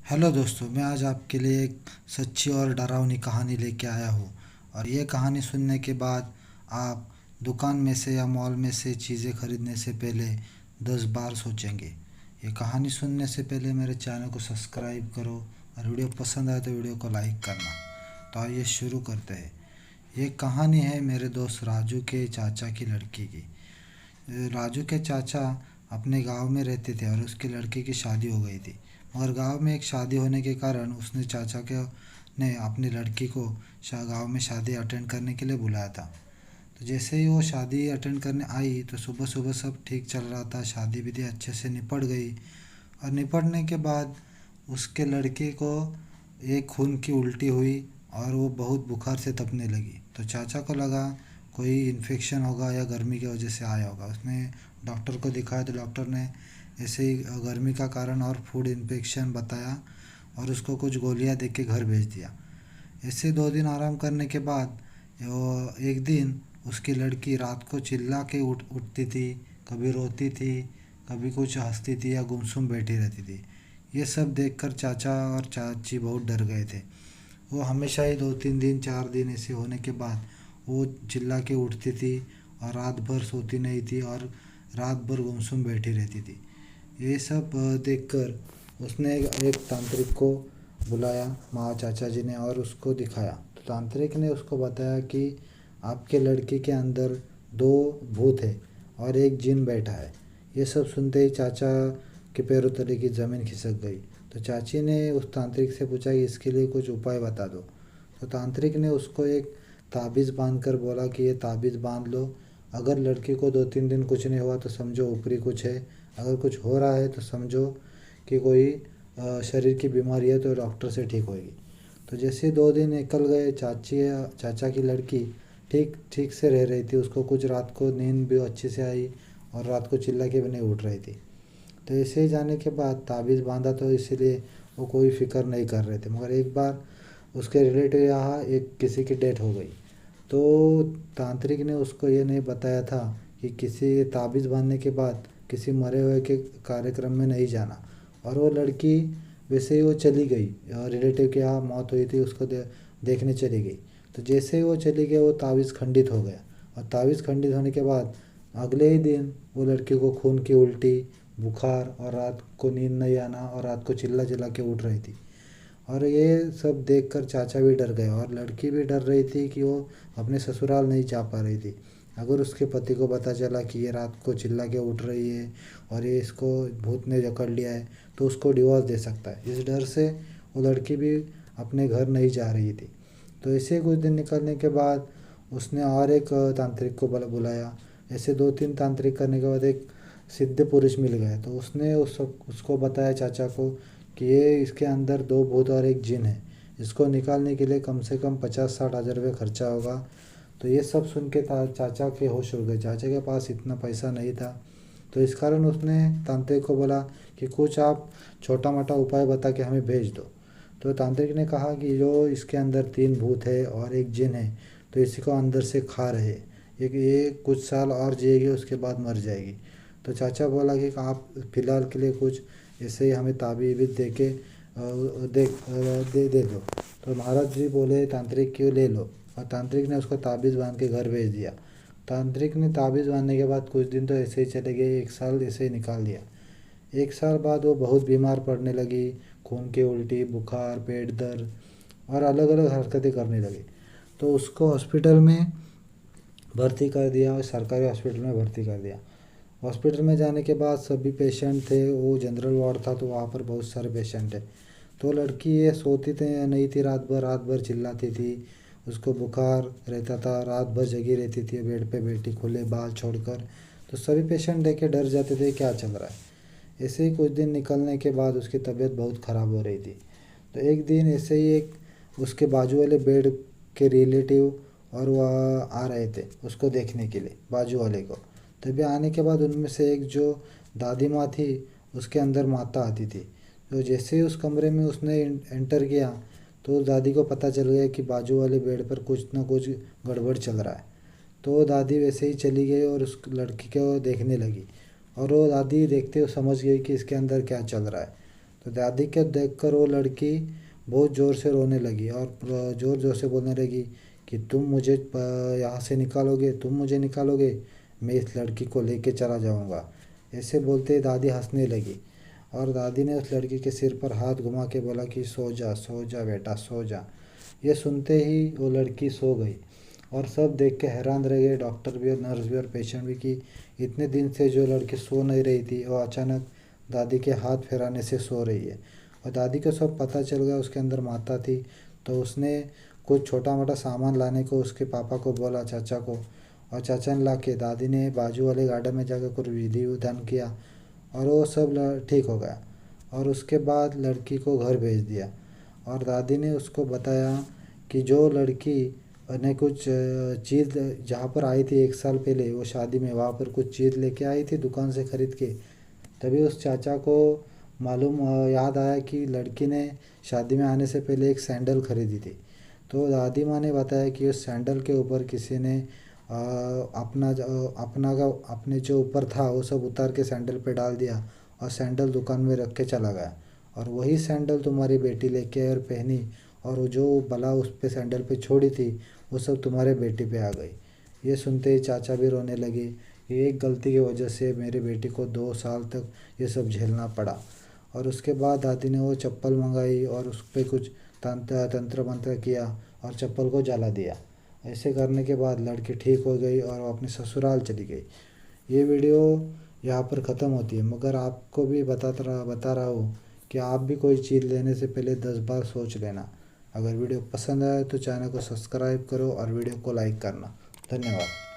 Hello दोस्तों, मैं आज आपके लिए एक सच्ची और डरावनी कहानी लेके आया हूँ। और ये कहानी सुनने के बाद आप दुकान में से या मॉल में से चीज़ें खरीदने से पहले 10 बार सोचेंगे। ये कहानी सुनने से पहले मेरे चैनल को सब्सक्राइब करो और वीडियो पसंद आए तो वीडियो को लाइक करना। तो आइए शुरू करते हैं। ये कहानी है मेरे दोस्त राजू के चाचा की लड़की की। राजू के चाचा अपने गांव में रहते थे और उसकी लड़की की शादी हो गई थी। मगर गांव में एक शादी होने के कारण उसने चाचा के ने अपनी लड़की को गांव में शादी अटेंड करने के लिए बुलाया था। तो जैसे ही वो शादी अटेंड करने आई तो सुबह सुबह सब ठीक चल रहा था, शादी विधि अच्छे से निपट गई। और निपटने के बाद उसके लड़के को एक खून की उल्टी हुई और वो बहुत बुखार से तपने लगी। तो चाचा को लगा कोई इन्फेक्शन होगा या गर्मी की वजह से आया होगा। उसने डॉक्टर को दिखाया तो डॉक्टर ने ऐसे ही गर्मी का कारण और फूड इन्फेक्शन बताया और उसको कुछ गोलियां दे के घर भेज दिया। ऐसे 2 दिन आराम करने के बाद एक दिन उसकी लड़की रात को चिल्ला के उठती थी, कभी रोती थी, कभी कुछ हंसती थी या गुमसुम बैठी रहती थी। ये सब देखकर चाचा और चाची बहुत डर गए थे। वो हमेशा ही 2-3 दिन 4 दिन ऐसे होने के बाद वो चिल्ला के उठती थी और रात भर सोती नहीं थी और रात भर गुमसुम बैठी रहती थी। ये सब देखकर उसने एक तांत्रिक को बुलाया, माँ चाचा जी ने, और उसको दिखाया। तो तांत्रिक ने उसको बताया कि आपके लड़के के अंदर 2 भूत है और एक जिन बैठा है। ये सब सुनते ही चाचा के पैरों तले की ज़मीन खिसक गई। तो चाची ने उस तांत्रिक से पूछा कि इसके लिए कुछ उपाय बता दो। तो तांत्रिक ने उसको एक ताबीज़ बांध कर बोला कि ये ताबीज़ बांध लो। अगर लड़की को 2-3 दिन कुछ नहीं हुआ तो समझो ऊपरी कुछ है, अगर कुछ हो रहा है तो समझो कि कोई शरीर की बीमारी है तो डॉक्टर से ठीक होएगी। तो जैसे 2 दिन निकल गए, चाचा की लड़की ठीक ठीक से रह रही थी। उसको कुछ रात को नींद भी अच्छे से आई और रात को चिल्ला के भी नहीं उठ रही थी। तो ऐसे ही जाने के बाद ताबीज़ बांधा तो इसीलिए वो कोई फिक्र नहीं कर रहे थे। मगर एक बार उसके रिलेटिव यहाँ एक किसी की डेथ हो गई। तो तांत्रिक ने उसको ये नहीं बताया था कि किसी ताबीज़ बांधने के बाद किसी मरे हुए के कार्यक्रम में नहीं जाना। और वो लड़की वैसे ही वो चली गई, रिलेटिव के यहाँ मौत हुई थी, उसको देखने चली गई। तो जैसे ही वो चली गई वो ताबीज़ खंडित हो गया। और ताबीज़ खंडित होने के बाद अगले ही दिन वो लड़की को खून की उल्टी, बुखार और रात को नींद नहीं आना और रात को चिल्ला चिल्ला के उठ रही थी। और ये सब देखकर चाचा भी डर गए और लड़की भी डर रही थी कि वो अपने ससुराल नहीं जा पा रही थी। अगर उसके पति को पता चला कि ये रात को चिल्ला के उठ रही है और ये इसको भूत ने जकड़ लिया है तो उसको डिवोर्स दे सकता है। इस डर से वो लड़की भी अपने घर नहीं जा रही थी। तो ऐसे कुछ दिन निकलने के बाद उसने और एक तांत्रिक को बुलाया। ऐसे 2-3 तांत्रिक करने के बाद एक सिद्ध पुरुष मिल गए। तो उसने उसको बताया चाचा को कि ये इसके अंदर 2 भूत और एक जिन है, इसको निकालने के लिए कम से कम 50-60 हज़ार रुपये खर्चा होगा। तो ये सब सुन के चाचा के होश उड़ गए। चाचा के पास इतना पैसा नहीं था। तो इस कारण उसने तांत्रिक को बोला कि कुछ आप छोटा मोटा उपाय बता के हमें भेज दो। तो तांत्रिक ने कहा कि जो इसके अंदर 3 भूत है और एक जिन है तो इसी को अंदर से खा रहे, ये कुछ साल और जिएगी, उसके बाद मर जाएगी। तो चाचा बोला कि आप फिलहाल के लिए कुछ ऐसे ही हमें ताबीज़ दे के दे दो। तो महाराज जी बोले तांत्रिक क्यों ले लो, और तांत्रिक ने उसको ताबीज़ बांध के घर भेज दिया। तांत्रिक ने ताबीज़ बांधने के बाद कुछ दिन तो ऐसे ही चले गए, 1 साल ऐसे ही निकाल दिया। 1 साल बाद वो बहुत बीमार पड़ने लगी, खून की उल्टी, बुखार, पेट दर्द और अलग अलग हरकतें करने लगी। तो उसको हॉस्पिटल में भर्ती कर दिया और सरकारी हॉस्पिटल में भर्ती कर दिया। हॉस्पिटल में जाने के बाद सभी पेशेंट थे, वो जनरल वार्ड था तो वहाँ पर बहुत सारे पेशेंट थे। तो लड़की ये सोती थे नहीं थी, रात भर चिल्लाती थी, उसको बुखार रहता था, रात भर जगी रहती थी बेड पे बैठी खुले बाल छोड़कर। तो सभी पेशेंट देख के डर जाते थे क्या चल रहा है। ऐसे ही कुछ दिन निकलने के बाद उसकी तबीयत बहुत ख़राब हो रही थी। तो एक दिन ऐसे ही एक उसके बाजू वाले बेड के रिलेटिव और वह आ रहे थे उसको देखने के लिए, बाजू वाले को। तभी आने के बाद उनमें से एक जो दादी माँ थी उसके अंदर माता आती थी। तो जैसे ही उस कमरे में उसने एंटर किया तो उस दादी को पता चल गया कि बाजू वाले बेड पर कुछ ना कुछ गड़बड़ चल रहा है। तो वो दादी वैसे ही चली गई और उस लड़की को देखने लगी। और वो दादी देखते हुए समझ गई कि इसके अंदर क्या चल रहा है। तो दादी को देखकर वो लड़की बहुत ज़ोर से रोने लगी और ज़ोर ज़ोर से बोलने लगी कि तुम मुझे यहाँ से निकालोगे, तुम मुझे निकालोगे, मैं इस लड़की को लेके चला जाऊँगा। ऐसे बोलते ही दादी हंसने लगी और दादी ने उस लड़की के सिर पर हाथ घुमा के बोला कि सो जा बेटा, सो जा। ये सुनते ही वो लड़की सो गई और सब देख के हैरान रह गए, डॉक्टर भी और नर्स भी और पेशेंट भी, कि इतने दिन से जो लड़की सो नहीं रही थी वो अचानक दादी के हाथ फेराने से सो रही है। और दादी को सब पता चल गया उसके अंदर माता थी। तो उसने कुछ छोटा मोटा सामान लाने को उसके पापा को बोला, चाचा को, और चाचा ने ला के दादी ने बाजू वाले गार्डन में जाकर कुछ विधि विधान किया और वो सब ठीक हो गया। और उसके बाद लड़की को घर भेज दिया और दादी ने उसको बताया कि जो लड़की ने कुछ चीज़ जहाँ पर आई थी 1 साल पहले वो शादी में, वहाँ पर कुछ चीज़ लेके आई थी दुकान से ख़रीद के। तभी उस चाचा को याद आया कि लड़की ने शादी में आने से पहले एक सैंडल खरीदी थी। तो दादी माँ ने बताया कि उस सैंडल के ऊपर किसी ने अपने जो ऊपर था वो सब उतार के सैंडल पे डाल दिया और सैंडल दुकान में रख के चला गया। और वही सैंडल तुम्हारी बेटी लेके आई और पहनी, और वो जो बला उस पे सैंडल पे छोड़ी थी वो सब तुम्हारे बेटी पे आ गई। ये सुनते ही चाचा भी रोने लगे। ये एक गलती की वजह से मेरी बेटी को 2 साल तक ये सब झेलना पड़ा। और उसके बाद दादी ने वो चप्पल मंगाई और उस पर कुछ तंत्र मंत्र किया और चप्पल को जला दिया। ऐसे करने के बाद लड़की ठीक हो गई और वो अपने ससुराल चली गई। ये वीडियो यहाँ पर ख़त्म होती है, मगर आपको भी बता रहा हूँ कि आप भी कोई चीज़ लेने से पहले 10 बार सोच लेना। अगर वीडियो पसंद आए तो चैनल को सब्सक्राइब करो और वीडियो को लाइक करना। धन्यवाद।